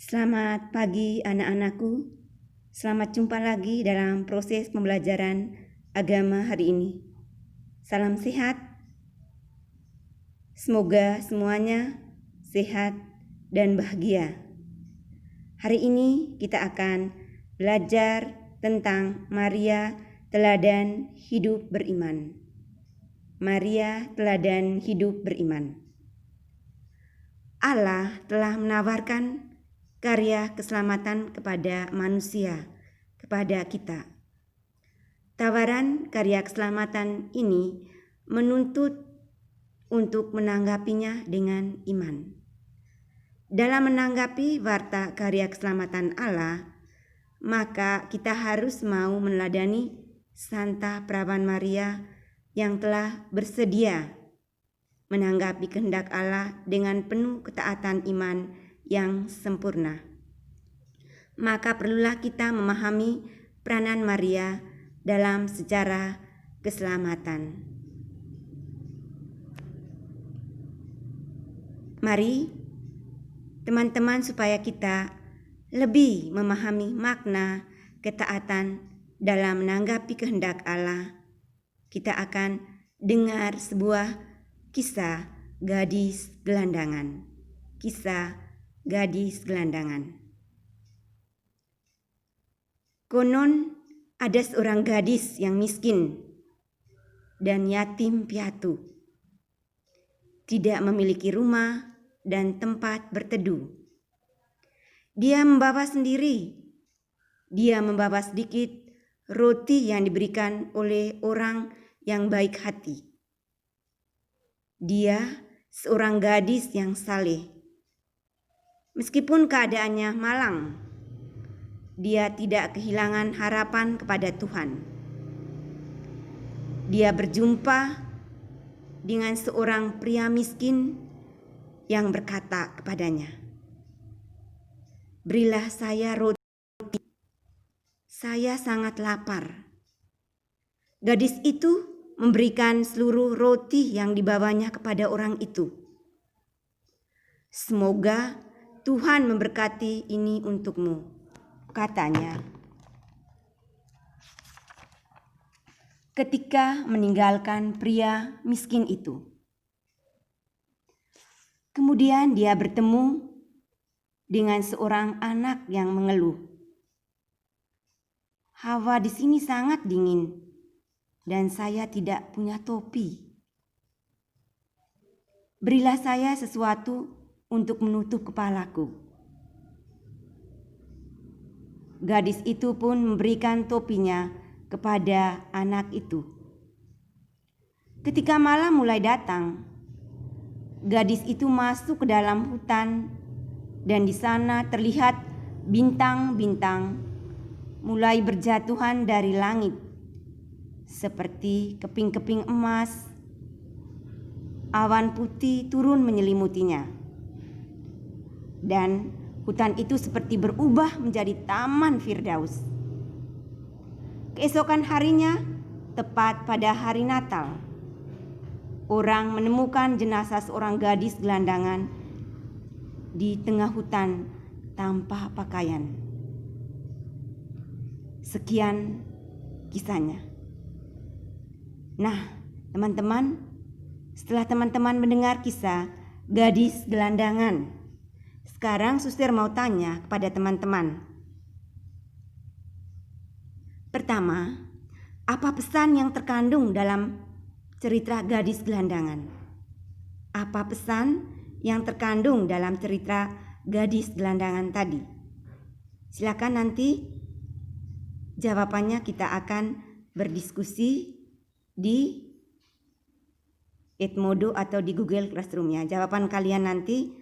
Selamat pagi anak-anakku. Selamat jumpa lagi dalam proses pembelajaran agama hari ini. Salam sehat. Semoga semuanya sehat dan bahagia. Hari ini kita akan belajar tentang Maria teladan hidup beriman. Maria teladan hidup beriman. Allah telah menawarkan karya keselamatan kepada manusia, kepada kita. Tawaran karya keselamatan ini menuntut untuk menanggapinya dengan iman. Dalam menanggapi warta karya keselamatan Allah, maka kita harus mau meneladani Santa Perawan Maria yang telah bersedia menanggapi kehendak Allah dengan penuh ketaatan iman yang sempurna. Maka perlulah kita memahami peranan Maria dalam sejarah keselamatan. Mari teman-teman, supaya kita lebih memahami makna ketaatan dalam menanggapi kehendak Allah, kita akan dengar sebuah kisah gadis gelandangan. Kisah gadis gelandangan. Konon ada seorang gadis yang miskin dan yatim piatu, tidak memiliki rumah dan tempat berteduh. Dia membawa sedikit roti yang diberikan oleh orang yang baik hati. Dia seorang gadis yang saleh. Meskipun keadaannya malang, dia tidak kehilangan harapan kepada Tuhan. Dia berjumpa dengan seorang pria miskin yang berkata kepadanya, "Berilah saya roti, saya sangat lapar." Gadis itu memberikan seluruh roti yang dibawanya kepada orang itu. "Semoga Tuhan memberkati ini untukmu," katanya. Ketika meninggalkan pria miskin itu, kemudian dia bertemu dengan seorang anak yang mengeluh. "Hawa di sini sangat dingin dan saya tidak punya topi. Berilah saya sesuatu untuk menutup kepalaku." Gadis itu pun memberikan topinya kepada anak itu. Ketika malam mulai datang, gadis itu masuk ke dalam hutan dan di sana terlihat bintang-bintang mulai berjatuhan dari langit seperti keping-keping emas. Awan putih turun menyelimutinya. Dan hutan itu seperti berubah menjadi taman Firdaus. Keesokan harinya, tepat pada hari Natal, orang menemukan jenazah seorang gadis gelandangan di tengah hutan tanpa pakaian. Sekian kisahnya. Nah, teman-teman, setelah teman-teman mendengar kisah gadis gelandangan, sekarang Suster mau tanya kepada teman-teman. Pertama, apa pesan yang terkandung dalam cerita gadis gelandangan? Apa pesan yang terkandung dalam cerita gadis gelandangan tadi? Silakan nanti jawabannya kita akan berdiskusi di Edmodo atau di Google Classroom-nya. Jawaban kalian nanti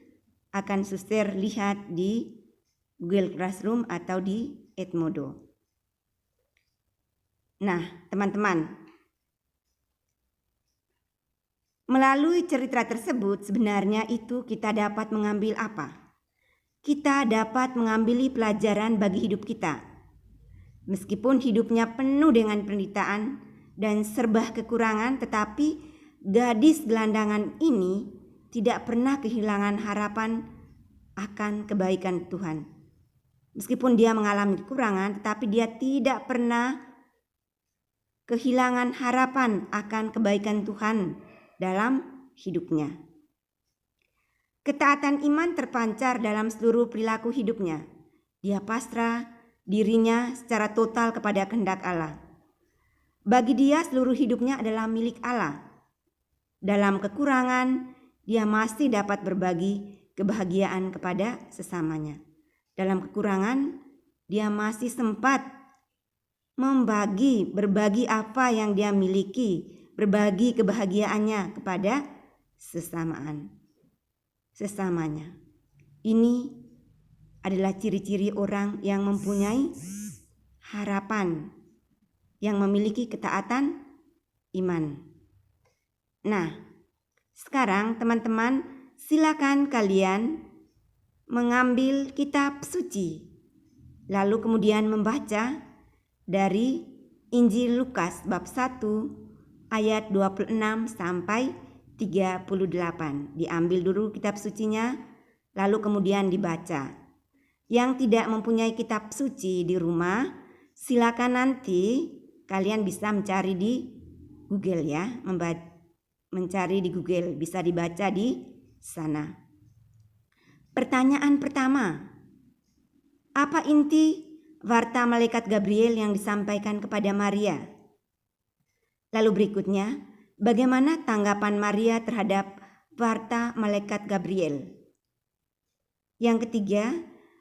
akan Suster lihat di Google Classroom atau di Edmodo. Nah, teman-teman, melalui cerita tersebut sebenarnya itu kita dapat mengambil apa? Kita dapat mengambil pelajaran bagi hidup kita. Meskipun hidupnya penuh dengan penderitaan dan serba kekurangan, tetapi gadis gelandangan ini tidak pernah kehilangan harapan akan kebaikan Tuhan. Meskipun dia mengalami kekurangan, tetapi dia tidak pernah kehilangan harapan akan kebaikan Tuhan dalam hidupnya. Ketaatan iman terpancar dalam seluruh perilaku hidupnya. Dia pasrah dirinya secara total kepada kehendak Allah. Bagi dia seluruh hidupnya adalah milik Allah. Dalam kekurangan, dia masih dapat berbagi kebahagiaan kepada sesamanya. Dalam kekurangan, dia masih sempat berbagi apa yang dia miliki, berbagi kebahagiaannya kepada sesamanya. Ini adalah ciri-ciri orang yang mempunyai harapan, yang memiliki ketaatan iman. Nah, sekarang teman-teman silakan kalian mengambil kitab suci, lalu kemudian membaca dari Injil Lukas bab 1 ayat 26 sampai 38. Diambil dulu kitab sucinya, lalu kemudian dibaca. Yang tidak mempunyai kitab suci di rumah, silakan nanti kalian bisa mencari di Google ya, mencari di Google, bisa dibaca di sana. Pertanyaan pertama, apa inti warta malaikat Gabriel yang disampaikan kepada Maria? Lalu berikutnya, bagaimana tanggapan Maria terhadap warta malaikat Gabriel? Yang ketiga,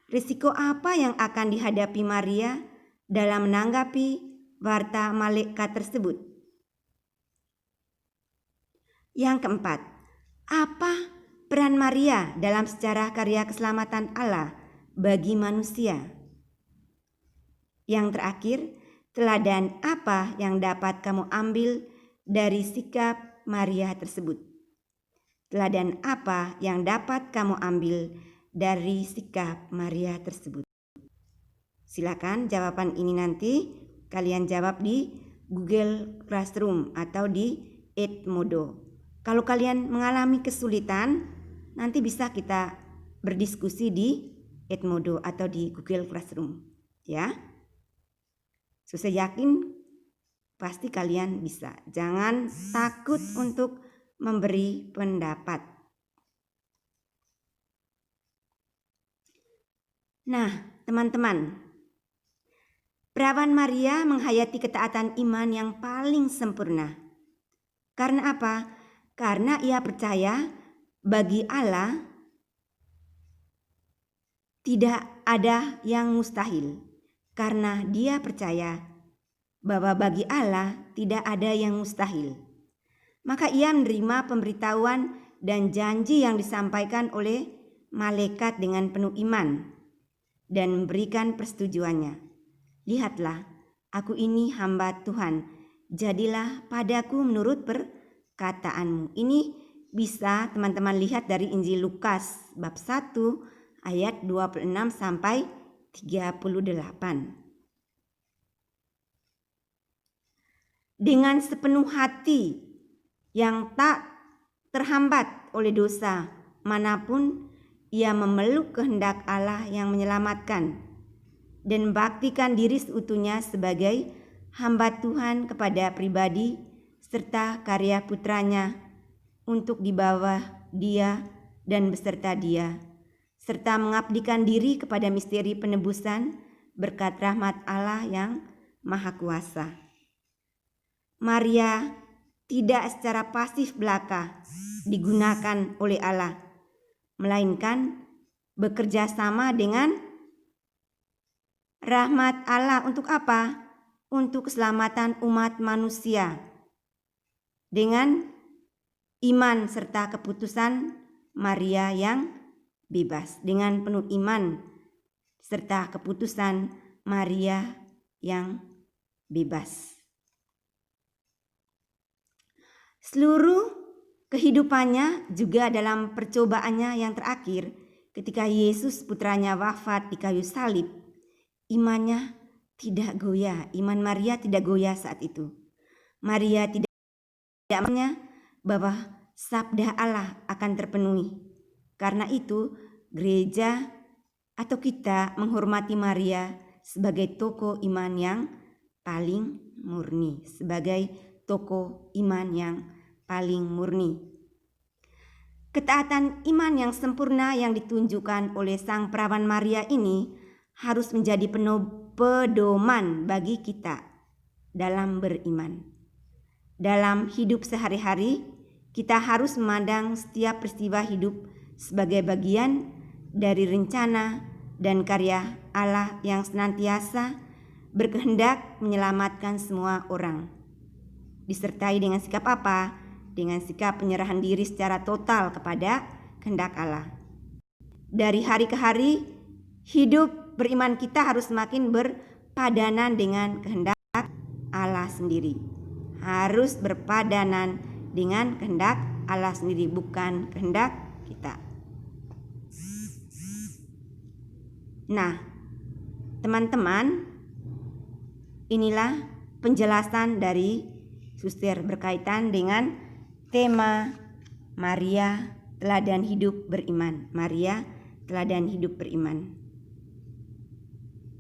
risiko apa yang akan dihadapi Maria dalam menanggapi warta malaikat tersebut? Yang keempat, apa peran Maria dalam sejarah karya keselamatan Allah bagi manusia? Yang terakhir, teladan apa yang dapat kamu ambil dari sikap Maria tersebut? Teladan apa yang dapat kamu ambil dari sikap Maria tersebut? Silakan jawaban ini nanti kalian jawab di Google Classroom atau di Edmodo. Kalau kalian mengalami kesulitan, nanti bisa kita berdiskusi di Edmodo atau di Google Classroom, ya. Saya yakin pasti kalian bisa. Jangan takut untuk memberi pendapat. Nah, teman-teman, perawan Maria menghayati ketaatan iman yang paling sempurna. Karena apa? Karena ia percaya bagi Allah tidak ada yang mustahil. Karena dia percaya bahwa bagi Allah tidak ada yang mustahil. Maka ia menerima pemberitahuan dan janji yang disampaikan oleh malaikat dengan penuh iman dan memberikan persetujuannya. Lihatlah, aku ini hamba Tuhan, jadilah padaku menurut perkataanmu. Ini bisa teman-teman lihat dari Injil Lukas bab 1 ayat 26 sampai 38. Dengan sepenuh hati yang tak terhambat oleh dosa manapun, ia memeluk kehendak Allah yang menyelamatkan dan membaktikan diri seutuhnya sebagai hamba Tuhan kepada pribadi serta karya putranya untuk di bawah dia dan beserta dia, serta mengabdikan diri kepada misteri penebusan berkat rahmat Allah yang Maha Kuasa. Maria tidak secara pasif belaka digunakan oleh Allah, melainkan bekerja sama dengan rahmat Allah untuk apa? Untuk keselamatan umat manusia. Dengan iman serta keputusan Maria yang bebas. Dengan penuh iman serta keputusan Maria yang bebas. Seluruh kehidupannya juga dalam percobaannya yang terakhir ketika Yesus putranya wafat di kayu salib, imannya tidak goyah. Iman Maria tidak goyah saat itu. Maria tidak mengerti bahwa sabda Allah akan terpenuhi. Karena itu gereja, atau kita menghormati Maria sebagai tokoh iman yang paling murni, sebagai tokoh iman yang paling murni. Ketaatan iman yang sempurna yang ditunjukkan oleh Sang Perawan Maria ini harus menjadi pedoman bagi kita dalam beriman. Dalam hidup sehari-hari, kita harus memandang setiap peristiwa hidup sebagai bagian dari rencana dan karya Allah yang senantiasa berkehendak menyelamatkan semua orang. Disertai dengan sikap apa? Dengan sikap penyerahan diri secara total kepada kehendak Allah. Dari hari ke hari, hidup beriman kita harus semakin berpadanan dengan kehendak Allah sendiri. Harus berpadanan dengan kehendak Allah sendiri, bukan kehendak kita. Nah, teman-teman, inilah penjelasan dari Suster berkaitan dengan tema Maria teladan hidup beriman. Maria teladan hidup beriman.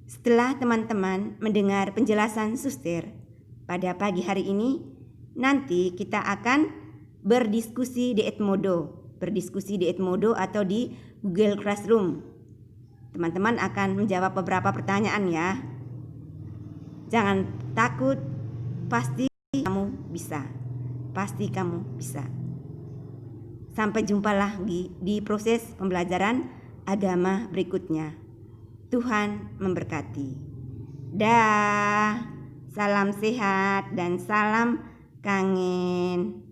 Setelah teman-teman mendengar penjelasan Suster pada pagi hari ini, nanti kita akan berdiskusi di Edmodo atau di Google Classroom. Teman-teman akan menjawab beberapa pertanyaan ya. Jangan takut, pasti kamu bisa. Pasti kamu bisa. Sampai jumpa lagi di proses pembelajaran agama berikutnya. Tuhan memberkati. Dah, salam sehat dan salam kangen.